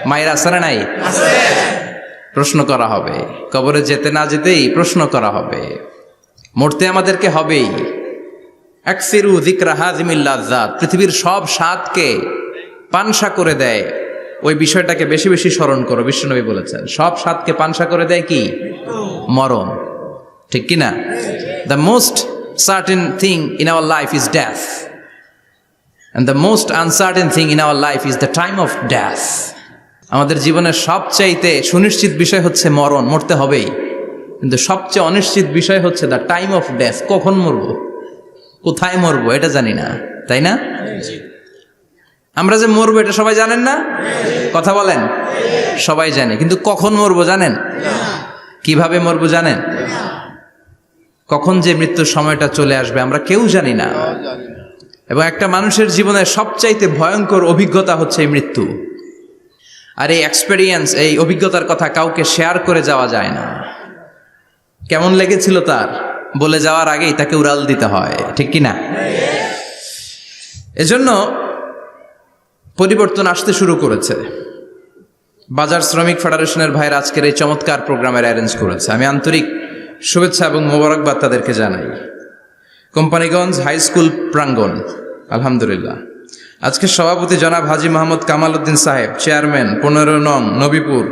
মায়ের আছে না নাই? প্রশ্ন করা হবে, কবরে যেতে না যেতেই প্রশ্ন করা হবে। মরতে আমাদেরকে হবেই। আকসিরু যিকরা হাযিমিল লাযযাত, পৃথিবীর সব স্বাদকে পানসা করে দেয় ওই বিষয়টাকে বেশি বেশি স্মরণ করো। বিশ্বনবী বলেছেন সব স্বাদকে পানসা করে দেয় কি? মরণ। ঠিক কি না? The most certain thing in our life is death, and the most uncertain thing in our life is the time of death. আমাদের জীবনের সবচাইতে সুনিশ্চিত বিষয় হচ্ছে মরণ, মরতে হবেই। কিন্তু সবচেয়ে অনিশ্চিত বিষয় হচ্ছে দ্য টাইম অফ ডেথ, কখন মরবো, কোথায় মরবো এটা জানি না, তাই না? আমরা যে মরবো এটা সবাই জানেন না? কথা বলেন। সবাই জানে, কিন্তু কখন মরবো জানেন? কিভাবে মরবো জানেন? কখন যে মৃত্যুর সময়টা চলে আসবে আমরা কেউ জানি না। এবং একটা মানুষের জীবনের সবচাইতে ভয়ঙ্কর অভিজ্ঞতা হচ্ছে এই মৃত্যু। আর এই এক্সপেরিয়েন্স, এই অভিজ্ঞতার কথা কাউকে শেয়ার করে যাওয়া যায় না। কেমন লেগেছিল তার বলে যাওয়ার আগেই তাকে উড়াল দিতে হয়, ঠিক কি না? এজন্য পরিবর্তন আসতে শুরু করেছে। বাজার শ্রমিক ফেডারেশনের ভাইয়ের আজকের এই চমৎকার প্রোগ্রামের অ্যারেঞ্জ করেছে। আমি আন্তরিক শুভেচ্ছা এবং মোবারকবাদ তাদেরকে জানাই। কোম্পানিগঞ্জ হাই স্কুল প্রাঙ্গণ, আলহামদুলিল্লাহ। আজকে সভাপতি জনাব হাজী মোহাম্মদ কামাল উদ্দিন সাহেব, চেয়ারম্যান 15 নং নবীপুর।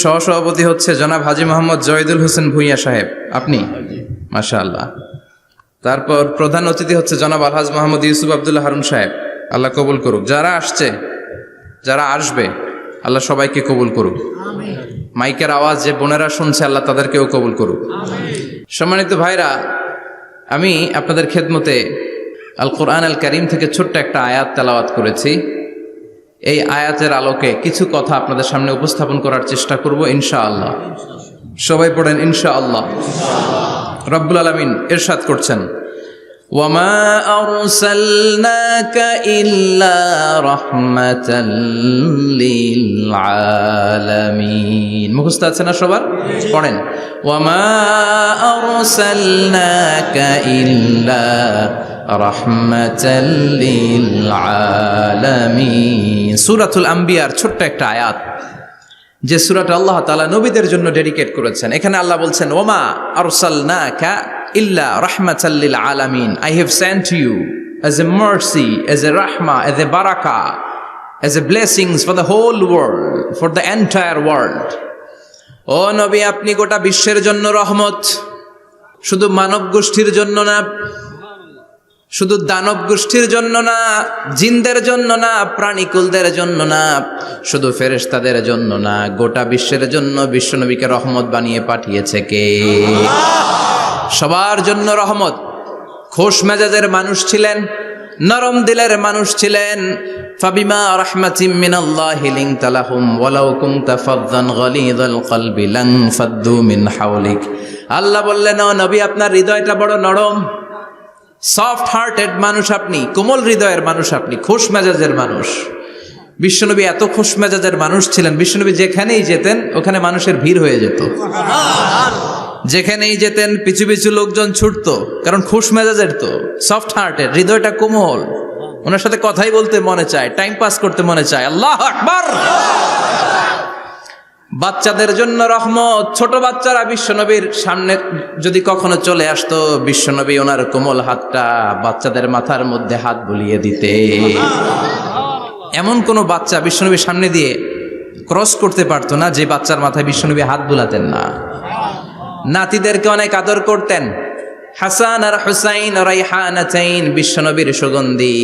সহসভাপতি হচ্ছে জনাব হাজী মোহাম্মদ জয়দুল হোসেন ভুঁইয়া সাহেব, আপনি, মাশাআল্লাহ। তারপর প্রধান অতিথি হচ্ছে জনাব আলহাজ মোহাম্মদ ইউসুফ আব্দুল্লাহ হারুন সাহেব, আল্লাহ কবুল করুক। যারা আসছে, যারা আসবে, আল্লাহ সবাইকে কবুল করুক। মাইকের আওয়াজ যে বোনেরা শুনছে, আল্লাহ তাদেরকেও কবুল করুক। সম্মানিত ভাইরা, আমি আপনাদের খেদমতে আল কোরআন আল কারীম থেকে ছোট্ট একটা আয়াত তেলাওয়াত করেছি। এই আয়াতের আলোকে কিছু কথা আপনাদের সামনে উপস্থাপন করার চেষ্টা করব ইনশাআল্লাহ। সবাই পড়েন ইনশাআল্লাহ। রব্বুল আলামিন ইরশাদ করছেন, ওয়ামা আরসালনাকা ইল্লা রাহমাতাল লিল আলামিন। মুখস্থ আছে না সবার? পড়েন, ওয়ামা আরসালনাকা ইল্লা রাহমাতাল লিল আলামিন। সূরাতুল আম্বিয়ার ছোট্ট একটা আয়াত, যে সূরাটা আল্লাহ তাআলা নবীদের জন্য ডেডিকেট করেছেন। এখানে আল্লাহ বলছেন, ওমা আরসালনাকা ইল্লা রাহমাতাল লিল আলামিন, I have sent you as a mercy, as a rahmah, as a barakah, as a blessings for the whole world, for the entire world. ও নবী, আপনি গোটা বিশ্বের জন্য রহমত, শুধু মানব গোষ্ঠীর জন্য না, শুধু দানব গোষ্ঠীর জন্য না, জিনদের জন্য না, প্রাণীকুলদের জন্য না, শুধু ফেরেশতাদের জন্য না, গোটা বিশ্বের জন্য বিশ্বনবীকে রহমত বানিয়ে পাঠিয়েছে কে? সবার জন্য রহমত। খোশ মেজাজের মানুষ ছিলেন, নরম দিলের মানুষ ছিলেন। ফাবিমা রাহমাতিম মিনাল্লাহি লিনতা লাহুম ওয়ালাউ কুনতা ফাযযান গালিযাল কলবি লান ফাদ্দু মিন হাওলিক। আল্লাহ বললেন, ও নবী, আপনার হৃদয়টা বড় নরম, সফট হার্টেড মানুষ আপনি, কোমল হৃদয়ের মানুষ আপনি, খোশ মেজাজের মানুষ। বিশ্বনবী এত খোশ মেজাজের মানুষ ছিলেন, বিশ্বনবী যেখানেই যেতেন ওখানে মানুষের ভিড় হয়ে যেত। যেখানেই যেতেন পিছু পিছু লোকজন ছুটতো, কারণ খোশ মেজাজের তো, সফট হার্টেড, হৃদয়টা কোমল, ওনার সাথে কথাই বলতে মনে চায়, টাইম পাস করতে মনে চায়। আল্লাহু আকবার। বাচ্চাদের জন্য রহমত। ছোট বাচ্চারা বিশ্বনবীর সামনে যদি কখনো চলে আসতো, বিশ্বনবী ওনার কোমল হাতটা বাচ্চাদের মাথার মধ্যে হাত বুলিয়ে দিতে। এমন কোনো বাচ্চা বিশ্বনবীর সামনে দিয়ে ক্রস করতে পারতো না যে বাচ্চার মাথায় বিশ্বনবী হাত বুলাতেন না। নাতিদেরকে অনেক আদর করতেন। হাসান আর হুসাইন রাইহানাতাইন, বিশ্বনবীর সুগন্ধি।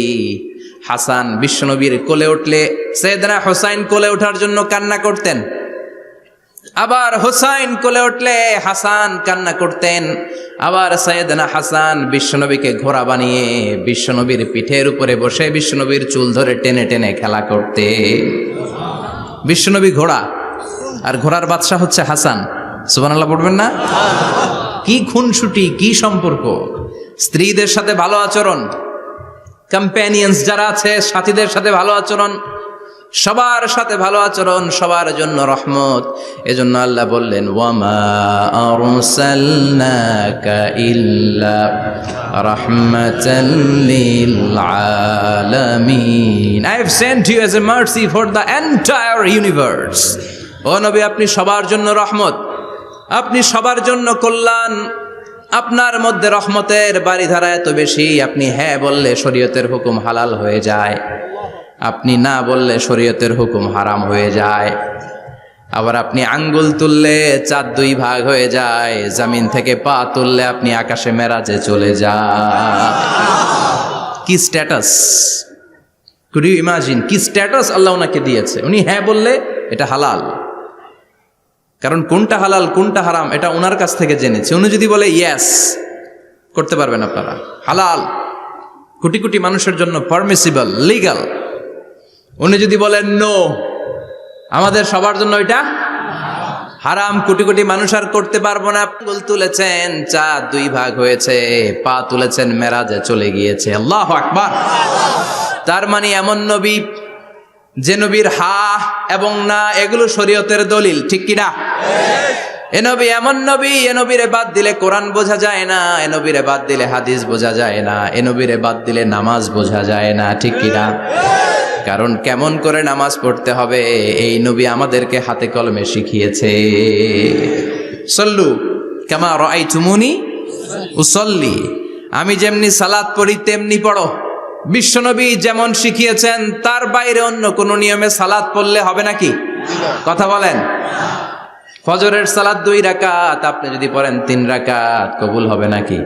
হাসান বিশ্বনবীর কোলে উঠলে সাইয়েদনা হুসাইন কোলে ওঠার জন্য কান্না করতেন, আবার হুসাইন কোলে উঠলে হাসান কান্না করতেন। আবার সাইয়েদনা হাসান বিশ্বনবীকে ঘোড়া বানিয়ে বিশ্বনবীর পিঠের উপরে বসে বিশ্বনবীর চুল ধরে টেনে টেনে খেলা করতে। বিশ্বনবী ঘোড়া, আর ঘোড়ার বাদশা হচ্ছে হাসান। সুবহানাল্লাহ পড়বেন না? কি খুনসুটি, কি সম্পর্ক! স্ত্রীদের সাথে ভালো আচরণ, কম্প্যানিয়ন্স যারা আছে সাথীদের সাথে ভালো আচরণ, সবার সাথে ভালো আচরণ, সবার জন্য রহমত। এজন্য আল্লাহ বললেন, ওয়ামা আরসালনাকা ইল্লা রাহমাতাল লিল আলামিন। I have sent you as a mercy for the entire universe. ও নবী, আপনি সবার জন্য রহমত, আপনি সবার জন্য কল্যাণ। আপনার মধ্যে রহমতের বাড়িধারা এত বেশি, আপনি হ্যাঁ বললে শরীয়তের হুকুম হালাল হয়ে যায়, আপনি না বললে শরীয়তের হুকুম হারাম হয়ে যায়। আবার আপনি আঙ্গুল তুললে চাঁদ 2 ভাগ হয়ে যায়, জমিন থেকে পা তুললে আপনি আকাশে মেরাজে চলে যান। কি স্ট্যাটাস! কুড ইউ ইমাজিন কি স্ট্যাটাস আল্লাহ ওনাকে দিয়েছে। উনি হ্যাঁ বললে এটা হালাল, কারণ কোনটা হালাল কোনটা হারাম এটা ওনার কাছ থেকে জেনেছে। উনি যদি বলে ইয়েস, করতে পারবেন আপনারা, হালাল, কোটি কোটি মানুষের জন্য পারমিসিবল, লিগ্যাল। উনি যদি বলেন নো, আমাদের সবার জন্য এটা হারাম, কোটি কোটি মানুষ আর করতে পারবো না। আঙ্গুল তুলেছেন, চাঁদ 2 ভাগ হয়েছে, পা তুলেছেন, মেরাজে চলে গিয়েছে। আল্লাহু আকবার। তার মানে এমন নবী যে নবীর হা এবং না এগুলো শরীয়তের দলিল, ঠিক কিনা? এ নবী এমন নবী, এ নবীরে বাদ দিলে কোরআন বোঝা যায় না, এ নবীরে বাদ দিলে হাদিস বোঝা যায় না, এ নবীরে বাদ দিলে নামাজ বোঝা যায় না, ঠিক কিনা? কারণ কেমন করে নামাজ পড়তে হবে এই নবী আমাদেরকে হাতে কলমে শিখিয়েছে। সল্লু কামা রাআইতুমুনি উসাল্লি, আমি যেমনি সালাত পড়ি তেমনি পড়ো। বিশ্বনবী যেমন শিখিয়েছেন তার বাইরে অন্য কোন নিয়মে সালাত পড়লে হবে নাকি? কথা বলেন। ফজরের সালাত 2 রাকাত, আপনি যদি পড়েন 3 রাকাত, কবুল হবে নাকি?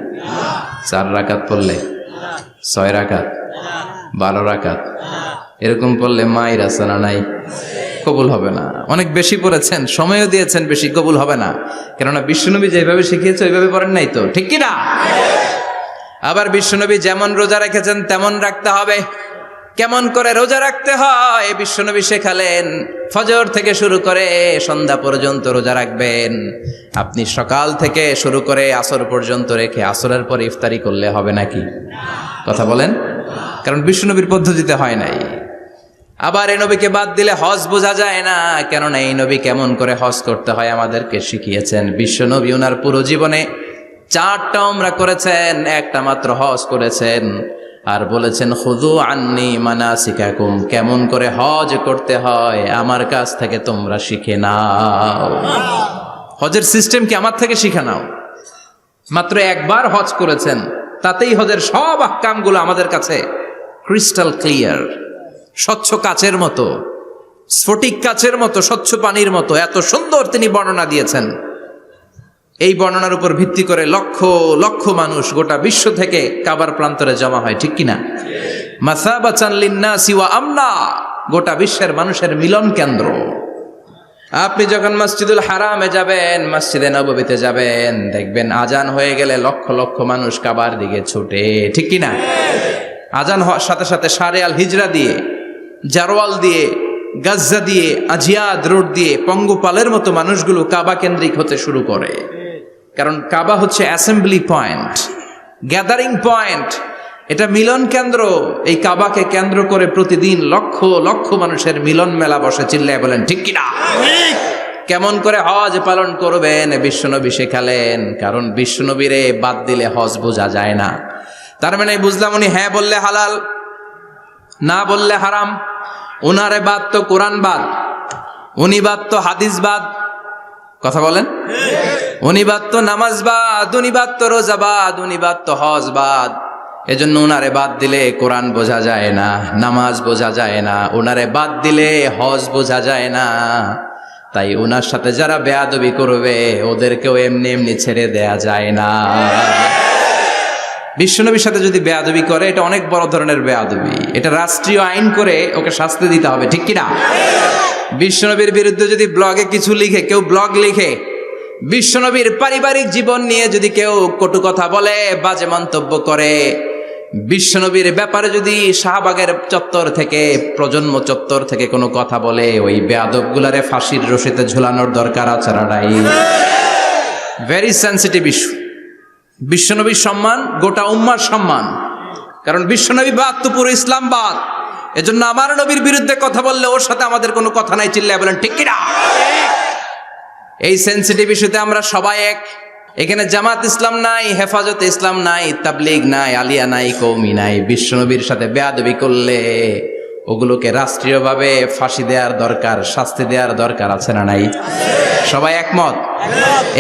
4 রাকাত পড়লে, 6 রাকাত, 12 রাকাত এরকম পড়লে মায়ের আসানা নাই, কবুল হবে না। অনেক বেশি পড়েছেন, সময়ও দিয়েছেন বেশি, কবুল হবে না। কেননা বিশ্বনবী যেভাবে শিখিয়েছে ওইভাবে পড়েন নাই তো, ঠিক কিনা? আবার বিশ্বনবী যেমন রোজা রেখেছেন তেমন রাখতে হবে। কেমন করে রোজা রাখতে হয় বিশ্বনবী শেখালেন। ফজর থেকে শুরু করে সন্ধ্যা পর্যন্ত রোজা রাখবেন। আপনি সকাল থেকে শুরু করে আসর পর্যন্ত রেখে আসরের পর ইফতারি করলে হবে নাকি? কথা বলেন। কারণ বিশ্বনবীর পদ্ধতিতে হয় নাই। আবার এই নবীকে বাদ দিলে হজ বোঝা যায় না, কেননা এই নবী কেমন করে হজ করতে হয় আমাদেরকে শিখিয়েছেন। বিশ্বনবী ওনার পুরো জীবনে 4টা উমরা করেছেন, একটা মাত্র হজ করেছেন। আর বলেছেন খুযু আন্নী মানাসিকাকুম, কেমন করে হজ করতে হয় আমার কাছ থেকে তোমরা শিখে নাও। হজের সিস্টেম কি আমার থেকে শিখে নাও। মাত্র একবার হজ করেছেন, তাতেই হজের সব আহকামগুলো আমাদের কাছে ক্রিস্টাল ক্লিয়ার, স্বচ্ছ কাচের মতো, স্ফটিক কাচের মতো, স্বচ্ছ পানির মতো এত সুন্দর তিনি বর্ণনা দিয়েছেন। এই বর্ণনার উপর ভিত্তি করে লক্ষ লক্ষ মানুষ গোটা বিশ্ব থেকে কাবার প্রান্তরে জমা হয়, ঠিক কিনা? মাসাবাতান লিন্নাসি ওয়া আমনা, গোটা বিশ্বের মানুষের মিলন কেন্দ্র। আপনি যখন মসজিদুল হারামে যাবেন, মসজিদে নববীতে যাবেন, দেখবেন আজান হয়ে গেলে লক্ষ লক্ষ মানুষ কাবার দিকে ছুটে, ঠিক কিনা? আজান হওয়ার সাথে সাথে সারে আল হিজরা দিয়ে, জারওয়াল দিয়ে, গাজ্জা দিয়ে, আজিয়াদ রোড দিয়ে পঙ্গপালের মতো মানুষগুলো কাবা কেন্দ্রিক হতে শুরু করে। কারণ কাবা হচ্ছে অ্যাসেম্বলি পয়েন্ট, গ্যাদারিং পয়েন্ট, এটা মিলন কেন্দ্র। এই কাবাকে কেন্দ্র করে প্রতিদিন লক্ষ লক্ষ মানুষের মিলন মেলা বসে। চিল্লায় বলেন ঠিক কিনা? কেমন করে হজ পালন করবেন বিশ্বনবী শেখালেন। কারণ বিশ্বনবীরে বাদ দিলে হজ বোঝা যায় না। তার মানে বুঝলাম উনি হ্যাঁ বললে হালাল, না বললে হারাম। উনারে বাদ তো কোরআন বাদ, উনি বাদ তো হাদিস বাদ। কথা বলেন। উনি বাদ তো নামাজ বাদ, উনি বাদ তো রোজা বাদ, উনি বাদ তো হজ বাদ। এজন্য উনারে বাদ দিলে কোরআন বোঝা যায় না, নামাজ বোঝা যায় না, উনারে বাদ দিলে হজ বোঝা যায় না। তাই উনার সাথে যারা বেয়াদবি করবে ওদেরকেও এমনি এমনি ছেড়ে দেয়া যায় না। বিশ্বনবীর সাথে যদি বেয়াদবি করে এটা অনেক বড় ধরনের বেয়াদবি, এটা রাষ্ট্রীয় আইন করে ওকে শাস্তি দিতে হবে, ঠিক কিনা? বিশ্বনবীর বিরুদ্ধে যদি ব্লগে কিছু লিখে, কেউ ব্লগ লিখে, বিশ্বনবীর পারিবারিক জীবন নিয়ে যদি কেউ কটু কথা বলে, বাজে মন্তব্য করে, বিশ্বনবীর ব্যাপারে যদি শাহবাগের চত্বর থেকে, প্রজন্ম চত্বর থেকে কোনো কথা বলে, ওই বেয়াদবগুলারে ফাঁসির রশিতে ঝুলানোর দরকার আছে না নাই? Very sensitive issue. বিশ্বনবীর সম্মান গোটা উম্মার সম্মান। কারণ বিশ্বনবী বাদ তো পুরো ইসলাম বাদ। এজন্য আমার নবীর বিরুদ্ধে কথা বললে ওর সাথে আমাদের কোনো কথা নাই, চিল্লায় বলেন ঠিক কিনা? এই সেনসিটিভ ইস্যুতে আমরা সবাই এক। এখানে জামাত ইসলাম নাই, হেফাজত ইসলাম নাই, তাবলীগ নাই, আলিয়া নাই, কওমি নাই। বিশ্বনবীর সাথে বেয়াদবি করলে ওগুলোকে রাষ্ট্রীয়ভাবে ফাঁসি দেওয়ার দরকার, শাস্তি দেওয়ার দরকার আছে না নাই? সবাই একমত?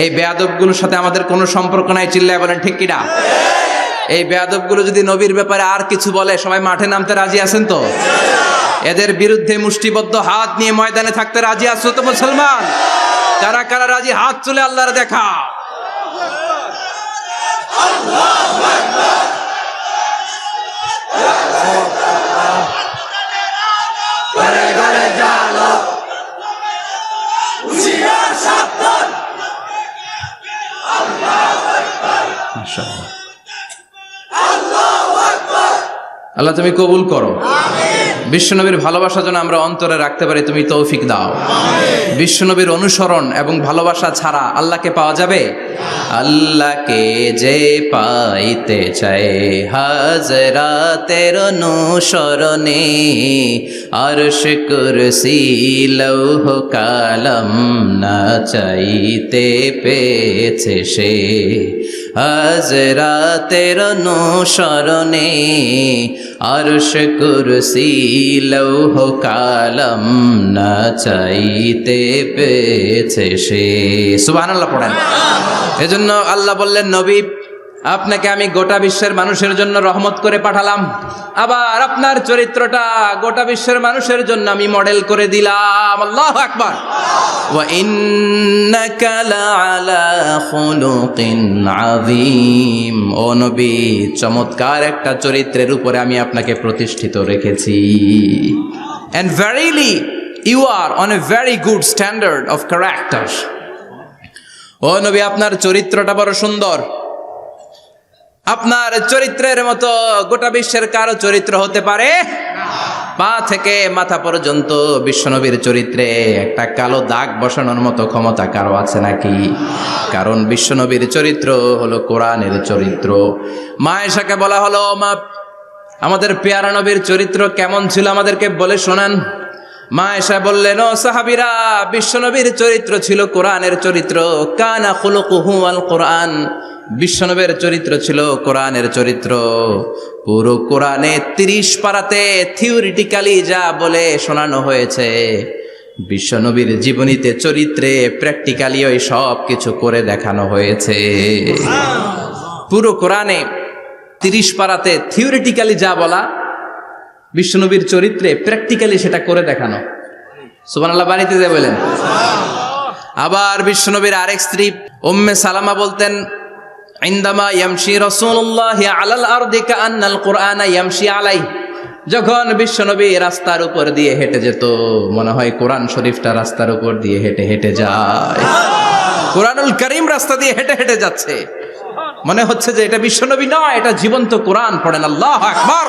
এই বেয়াদবগুলোর সাথে আমাদের কোনো সম্পর্ক নাই, চিল্লায় বলেন ঠিক কিনা? এই বেয়াদবগুলো যদি নবীর ব্যাপারে আর কিছু বলে সবাই মাঠে নামতে রাজি আছেন তো? এদের বিরুদ্ধে মুষ্টিবদ্ধ হাত নিয়ে ময়দানে থাকতে রাজি আছো তো মুসলমান? কারা কারা রাজি হাত তুলে আল্লাহর দেখা? আল্লাহ তুমি কবুল করো। বিশ্বনবীর ভালোবাসা যেন আমরা অন্তরে রাখতে পারি, তুমি তৌফিক দাও। বিশ্বনবীর অনুসরণ এবং ভালোবাসা ছাড়া আল্লাহকে পাওয়া যাবে? আল্লাহকে যে পাইতে চায় হাজরাতের অনুসরণে, আরশ কুরসি লৌহ কালাম না চাইতে পেয়েছে সে। হাজরাতের অনুসরণে আরশ কুরসি লৌহ কালাম না চাইতে পেয়েছে সে। সুবহানাল্লাহ পড়েন। এজন্য আল্লাহ বললেন, নবী আপনাকে আমি গোটা বিশ্বের মানুষের জন্য রহমত করে পাঠালাম, আবার আপনার চরিত্রটা গোটা বিশ্বের মানুষের জন্য আমি মডেল করে দিলাম। আল্লাহু আকবার। ওয়া ইন্নাকা লাআলা খুলুকিন আযীম। ও নবী, চমৎকার একটা চরিত্রের উপরে আমি আপনাকে প্রতিষ্ঠিত রেখেছি। And verily you are on a very good standard of character. ও নবী, আপনার চরিত্রটা বড় সুন্দর। আপনার চরিত্রের মতো গোটা বিশ্বের কারো চরিত্র হতে পারে পা থেকে মাথা পর্যন্ত বিশ্বনবীর চরিত্রে একটা কালো দাগ বসানোর মতো ক্ষমতা কারো আছে নাকি? কারণ বিশ্বনবীর চরিত্র হলো কোরআনের চরিত্র। মা আয়েশাকে বলা হলো, মা আমাদের পেয়ারা নবীর চরিত্র কেমন ছিল আমাদেরকে বলে শোনান। মা আয়েশা বললেন, ও সাহাবীরা, বিশ্বনবীর চরিত্র ছিল কোরআনের চরিত্র। কানা খুলুকুহু আল কোরআন। বিশ্বনবীর চরিত্র ছিল কোরআনের চরিত্র। পুরো কোরআনে 30 পারাতে থিওরিটিক্যালি যা বলে শোনানো হয়েছে, বিশ্বনবীর জীবনীতে চরিত্রে প্র্যাকটিক্যালি ওই সব কিছু করে দেখানো হয়েছে। পুরো কোরআনে 30 পারাতে থিওরিটিক্যালি যা বলা, বিশ্বনবীর চরিত্রে প্র্যাকটিক্যালি সেটা করে দেখানো। সুবহানাল্লাহ বাড়িতে যে বলেন। আবার বিশ্বনবীর আরেক স্ত্রী উম্মে সালামা বলতেন, ইনদামা ইয়ামশি রাসূলুল্লাহি আলাল আরদি কাআন্নাল কুরআনা ইয়ামশি আলাই। যখন বিশ্বনবী রাস্তার উপর দিয়ে হেঁটে যেত, মনে হয় কোরআন শরীফটা রাস্তার উপর দিয়ে হেঁটে হেঁটে যায়। কোরআনুল কারীম রাস্তা দিয়ে হেঁটে হেঁটে যাচ্ছে, মনে হচ্ছে যে এটা বিশ্বনবী নয়, এটা জীবন্ত কোরআন। পড়েন আল্লাহু আকবার।